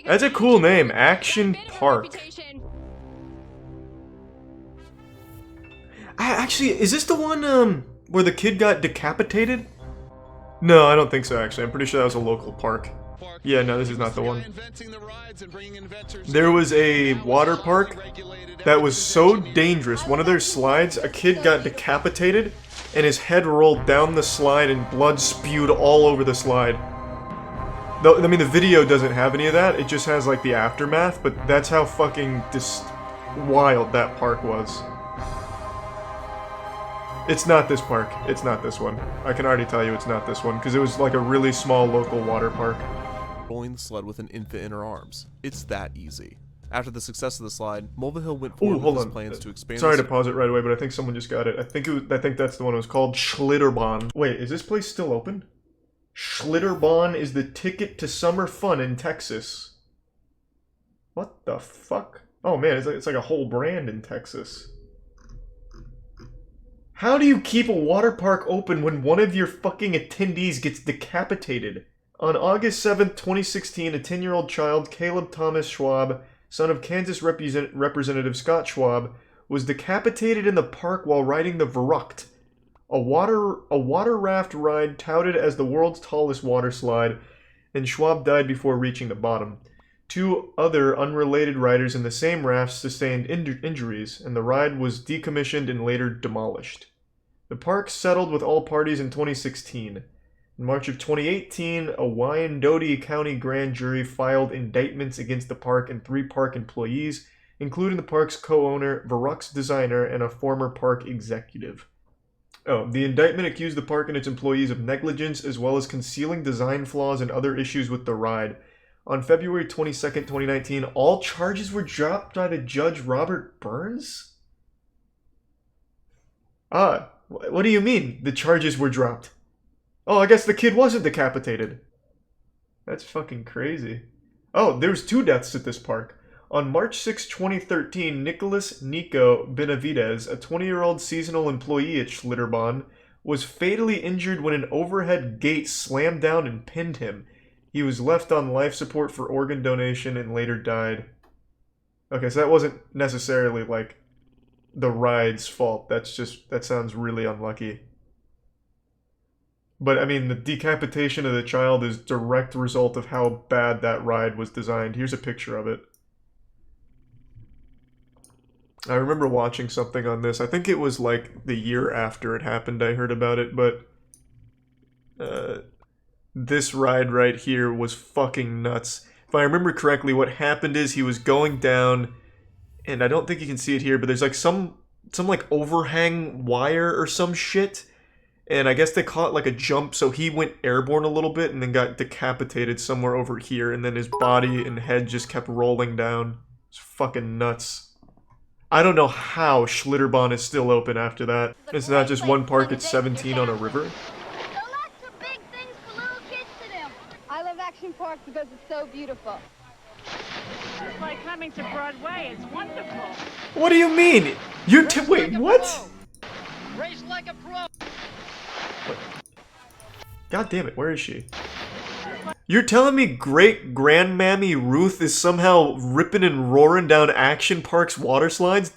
That's a cool name, Action Park. Actually, is this the one, where the kid got decapitated? No, I don't think so, actually. I'm pretty sure that was a local park. Yeah, no, this is not the one. There was a water park that was so dangerous. One of their slides, a kid got decapitated, and his head rolled down the slide and blood spewed all over the slide. Though, I mean, the video doesn't have any of that. It just has, like, the aftermath, but that's how fucking wild that park was. It's not this park. It's not this one. I can already tell you it's not this one, because it was like a really small local water park. Rolling the sled with an infant in her arms. It's that easy. After the success of the slide, Mulvihill went forward with his plans to expand. Sorry to pause it right away, but I think someone just got it. I think that's the one. It was called Schlitterbahn. Wait, is this place still open? Schlitterbahn is the ticket to summer fun in Texas. What the fuck? Oh man, it's like a whole brand in Texas. How do you keep a water park open when one of your fucking attendees gets decapitated? On August 7th, 2016, a 10-year-old child, Caleb Thomas Schwab, son of Kansas Representative Scott Schwab, was decapitated in the park while riding the Verrückt, a water raft ride touted as the world's tallest water slide, and Schwab died before reaching the bottom. Two other unrelated riders in the same raft sustained injuries, and the ride was decommissioned and later demolished. The park settled with all parties in 2016. In March of 2018, a Wyandotte County grand jury filed indictments against the park and 3 park employees, including the park's co-owner, Verruckt's designer, and a former park executive. Oh, the indictment accused the park and its employees of negligence as well as concealing design flaws and other issues with the ride. On February 22nd, 2019, all charges were dropped by the Judge Robert Burns? What do you mean the charges were dropped? Oh, I guess the kid wasn't decapitated. That's fucking crazy. Oh, there's 2 deaths at this park. On March 6, 2013, Nicholas Nico Benavides, a 20-year-old seasonal employee at Schlitterbahn, was fatally injured when an overhead gate slammed down and pinned him. He was left on life support for organ donation and later died. Okay, so that wasn't necessarily, like, the ride's fault. That sounds really unlucky. But, I mean, the decapitation of the child is direct result of how bad that ride was designed. Here's a picture of it. I remember watching something on this. I think it was, like, the year after it happened I heard about it, but this ride right here was fucking nuts. If I remember correctly, what happened is he was going down, and I don't think you can see it here, but there's like some like overhang wire or some shit, and I guess they caught like a jump, so he went airborne a little bit and then got decapitated somewhere over here, and then his body and head just kept rolling down. It's fucking nuts. I don't know how Schlitterbahn is still open after that. It's not just one park, it's 17 on a river. Park because it's so beautiful. It's like coming to Broadway. It's wonderful. What do you mean? Wait, what? Race like a pro. God damn it, where is she? You're telling me great grandmammy Ruth is somehow ripping and roaring down Action Park's water slides?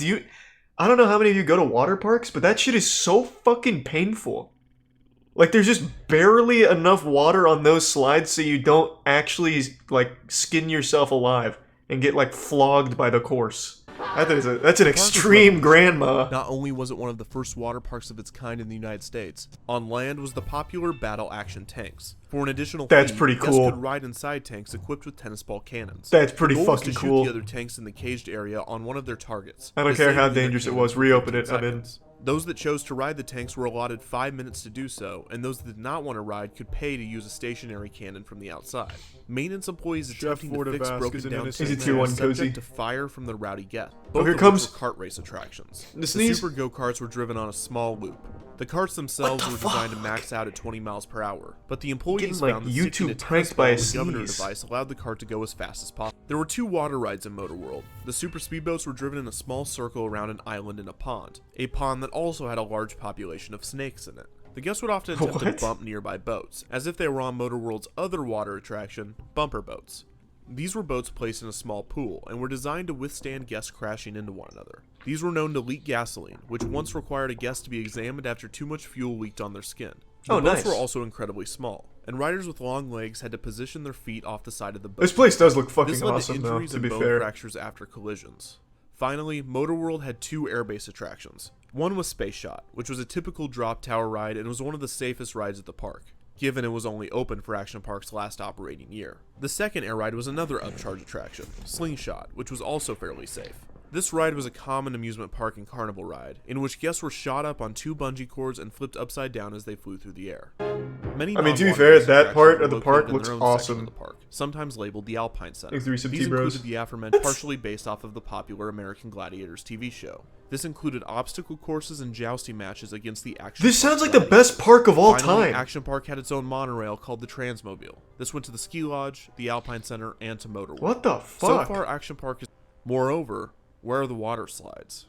I don't know how many of you go to water parks, but that shit is so fucking painful. Like, there's just barely enough water on those slides so you don't actually, like, skin yourself alive and get, like, flogged by the course. That's an extreme grandma. Not only was it one of the first water parks of its kind in the United States, on land was the popular battle action tanks. For an additional That's fee, pretty guests cool. could ride inside tanks equipped with tennis ball cannons. That's pretty the goal was fucking to cool. shoot the other tanks in the caged area on one of their targets. I don't care how dangerous it was. Reopen it. I'm in. Those that chose to ride the tanks were allotted 5 minutes to do so, and those that did not want to ride could pay to use a stationary cannon from the outside. Maintenance employees attempting to fix broken down tanks were subject to fire from the rowdy guests. Both here of comes which were kart race attractions. the The sneeze. super go-karts were driven on a small loop. The carts themselves were designed to max out at 20 miles per hour, but the employees Getting, found like, that sticking YouTube a tennis pranked ball by a in the governor sneeze. device allowed the cart to go as fast as possible. There were 2 water rides in Motorworld. The super speedboats were driven in a small circle around an island in a pond that also had a large population of snakes in it. The guests would often attempt to bump nearby boats, as if they were on Motorworld's other water attraction, bumper boats. These were boats placed in a small pool and were designed to withstand guests crashing into one another. These were known to leak gasoline, which once required a guest to be examined after too much fuel leaked on their skin. The boats were also incredibly small, and riders with long legs had to position their feet off the side of the boat. This place does look fucking this led awesome, to injuries though, to be and bone fair. fractures after collisions. Finally, Motorworld had 2 airbase attractions. One was Space Shot, which was a typical drop tower ride and was one of the safest rides at the park, given it was only open for Action Park's last operating year. The second air ride was another upcharge attraction, Slingshot, which was also fairly safe. This ride was a common amusement park and carnival ride, in which guests were shot up on 2 bungee cords and flipped upside down as they flew through the air. I mean, to be fair, that part of the park looks awesome. The park, sometimes labeled the Alpine Center. These included the aforementioned, partially based off of the popular American Gladiators TV show. This included obstacle courses and jousting matches against the Action Park. This sounds like the best park of all Finally, time. Action Park had its own monorail called the Transmobile. This went to the Ski Lodge, the Alpine Center, and to Motorworld. What the fuck? So far, Action Park is... Moreover, where are the water slides?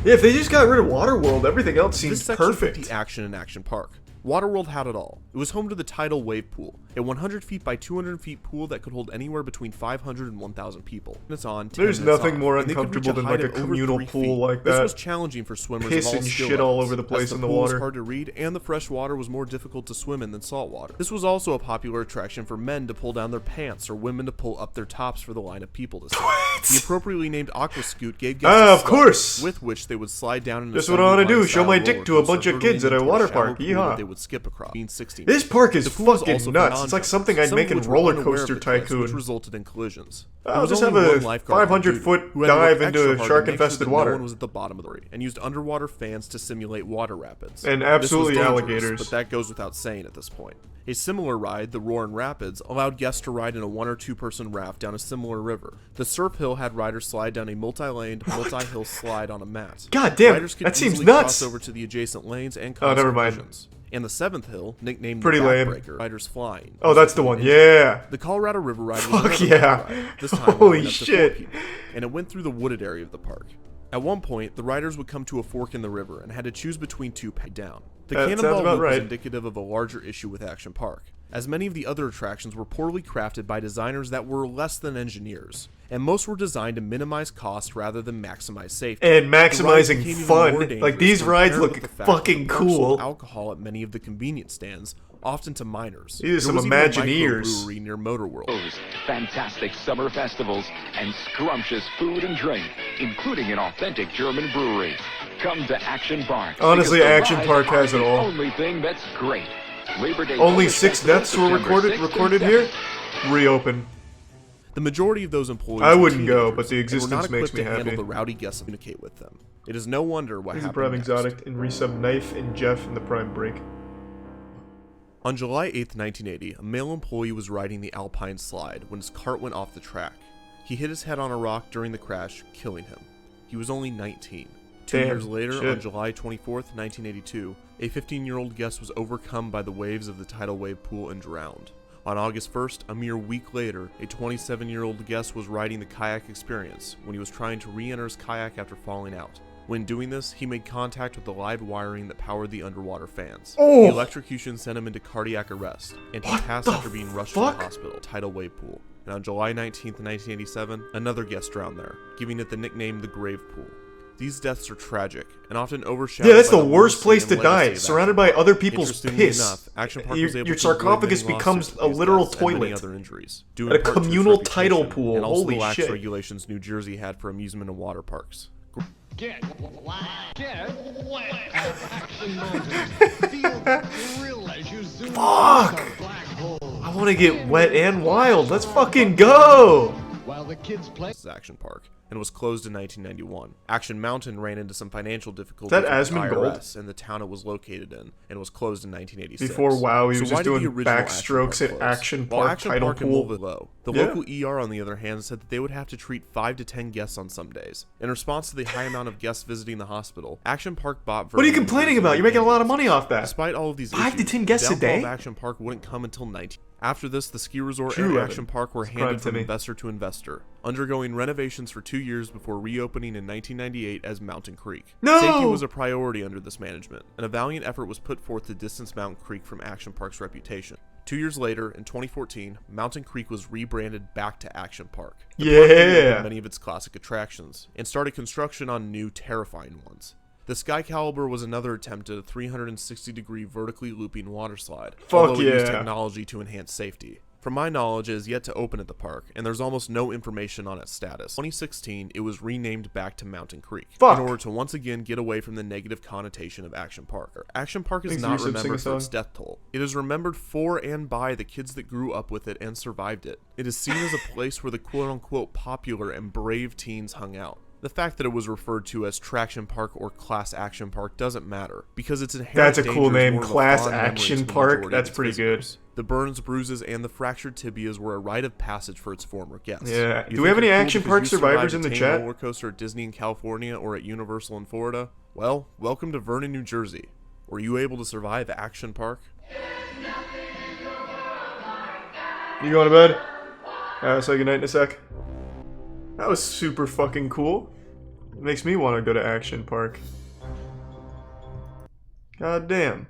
Yeah, if they just got rid of Waterworld, everything else seems This section perfect. put the action in Action Park. Waterworld had it all. It was home to the tidal wave pool, a 100 feet by 200 feet pool that could hold anywhere between 500 and 1,000 people. It's on. There's nothing more uncomfortable than like a communal pool like that. This was challenging for swimmers Piss of all and skill shit all levels, over the place as in the pool was water. hard to read, and the fresh water was more difficult to swim in than salt water. This was also a popular attraction for men to pull down their pants or women to pull up their tops for the line of people to see. The appropriately named Aqua Scoot gave guests a of course, with which they would slide down in a that's what I want to do. assembly Show my line dick style to a roller bunch of coaster kids at a hurtling water into shallow park. pool Yeehaw. that they would skip across. This park is The pool was fucking also nuts. It's like non-jumping, something I'd some make of in which were Roller unaware of Coaster the tricks, which Tycoon. resulted in collisions. I'll There was just have only a one lifeguard on 500-foot duty, who had to work dive into extra hard to make sure shark-infested that water. No one was at the bottom of the ring, and used underwater fans to simulate water rapids. And This absolutely was dangerous, alligators. but that goes without saying at this point. A similar ride, the Roarin' Rapids, allowed guests to ride in a 1 or 2 person raft down a similar river. The Surf Hill had riders slide down a multi-laned, multi-hill slide on a mat. God damn, Riders could that seems easily nuts. cross over to the adjacent lanes and Oh, cause never mind. collisions. And the 7th hill, nicknamed Pretty the lame. Backbreaker, riders flying. Oh, that's the one. Yeah. The Colorado River Ride was Fuck another yeah. ride, this time Holy allowing up to 4 shit. people, and it went through the wooded area of the park. At one point, the riders would come to a fork in the river and had to choose between 2 paths down. The That sounds cannonball about loop was right. indicative of a larger issue with Action Park, as many of the other attractions were poorly crafted by designers that were less than engineers, and most were designed to minimize cost rather than maximize safety. And The rides maximizing became even fun. more Like, dangerous these when rides paired look with the fact that fucking the park sold cool. alcohol at many of the convenience stands, often to minors. These are some There was even a Imagineers. microbrewery near Motorworld. Fantastic summer festivals and scrumptious food and drink, including an authentic German brewery. Come to Action Park. Honestly, because the Action rides Park has are it the all. Only thing that's great. Labor Day Only Village 6 Festival, deaths were September 6th and recorded here. 7th. Reopen. The majority of those employees I were wouldn't go, teenagers but the and were existence not makes equipped me to handle happy. the rowdy guests and communicate with them. It is no wonder what Here's the happened Prime next. Exotic and resub Knife and Jeff in the Prime Break. On July 8th, 1980, a male employee was riding the Alpine slide when his cart went off the track. He hit his head on a rock during the crash, killing him. He was only 19. 2 Damn, years later, shit. on July 24th, 1982, a 15-year-old guest was overcome by the waves of the tidal wave pool and drowned. On August 1st, a mere week later, a 27-year-old guest was riding the kayak experience when he was trying to re-enter his kayak after falling out. When doing this, he made contact with the live wiring that powered the underwater fans. Oh! The electrocution sent him into cardiac arrest, and he What passed the after being rushed fuck? to the hospital, tidal wave pool. And on July 19th, 1987, another guest drowned there, giving it the nickname the Grave Pool. These deaths are tragic, and often overshadowed Yeah, that's by the worst legacy place and to legacy die, of surrounded Action by Park. other people's Interestingly piss. enough, Action Park Your- was able your to avoid sarcophagus many becomes lawsuits a for these literal deaths and many toilet. other injuries, due At in a part to its communal tidal reputation pool, and also holy the lax shit. regulations New Jersey had for amusement and water parks. Get wet. Action Mountain. Feel the thrill as you zoom Fuck! into the black hole. I want to get wet and wild. Let's fucking go! While the kids play. This is Action Park, and was closed in 1991. Action Mountain ran into some financial difficulties that with the Asmongold? IRS and the town it was located in, and was closed in 1986. Before WoW, he So was why just did the doing original backstrokes Action at Park Action close? While Park Action tidal Park and pool. Movie low. The Yeah. local ER, on the other hand, said that they would have to treat 5 to 10 guests on some days. In response to the high amount of guests visiting the hospital, Action Park bought. What are you complaining about? You're making a lot of money off that. Despite all of these 5 to issues, 10 guests the a downfall day? of Action Park wouldn't come until 19. After this, the ski resort True, and Evan. Action Park were Subscribe handed to from me. investor to investor, undergoing renovations for 2 years before reopening in 1998 as Mountain Creek. No! Safety was a priority under this management, and a valiant effort was put forth to distance Mountain Creek from Action Park's reputation. 2 years later, in 2014, Mountain Creek was rebranded back to Action Park. The Yeah. park reopened many of its classic attractions, and started construction on new, terrifying ones. The Sky Caliber was another attempt at a 360-degree vertically looping water slide, although it used technology to enhance safety. From my knowledge, it is yet to open at the park, and there's almost no information on its status. In 2016, it was renamed back to Mountain Creek in order to once again get away from the negative connotation of Action Park. Action Park is not remembered for its death toll. It is remembered for and by the kids that grew up with it and survived it. It is seen as a place where the quote-unquote popular and brave teens hung out. The fact that it was referred to as Traction Park or Class Action Park doesn't matter, because its inherent That's a cool name, Class Action Park. That's pretty good. The burns, bruises, and the fractured tibias were a rite of passage for its former guests. Yeah. Do we have any Action Park survivors in the chat? Roller coaster at Disney in California or at Universal in Florida? Well, welcome to Vernon, New Jersey. Were you able to survive Action Park? You going to bed? I'll say goodnight in a sec. That was super fucking cool. It makes me want to go to Action Park. God damn.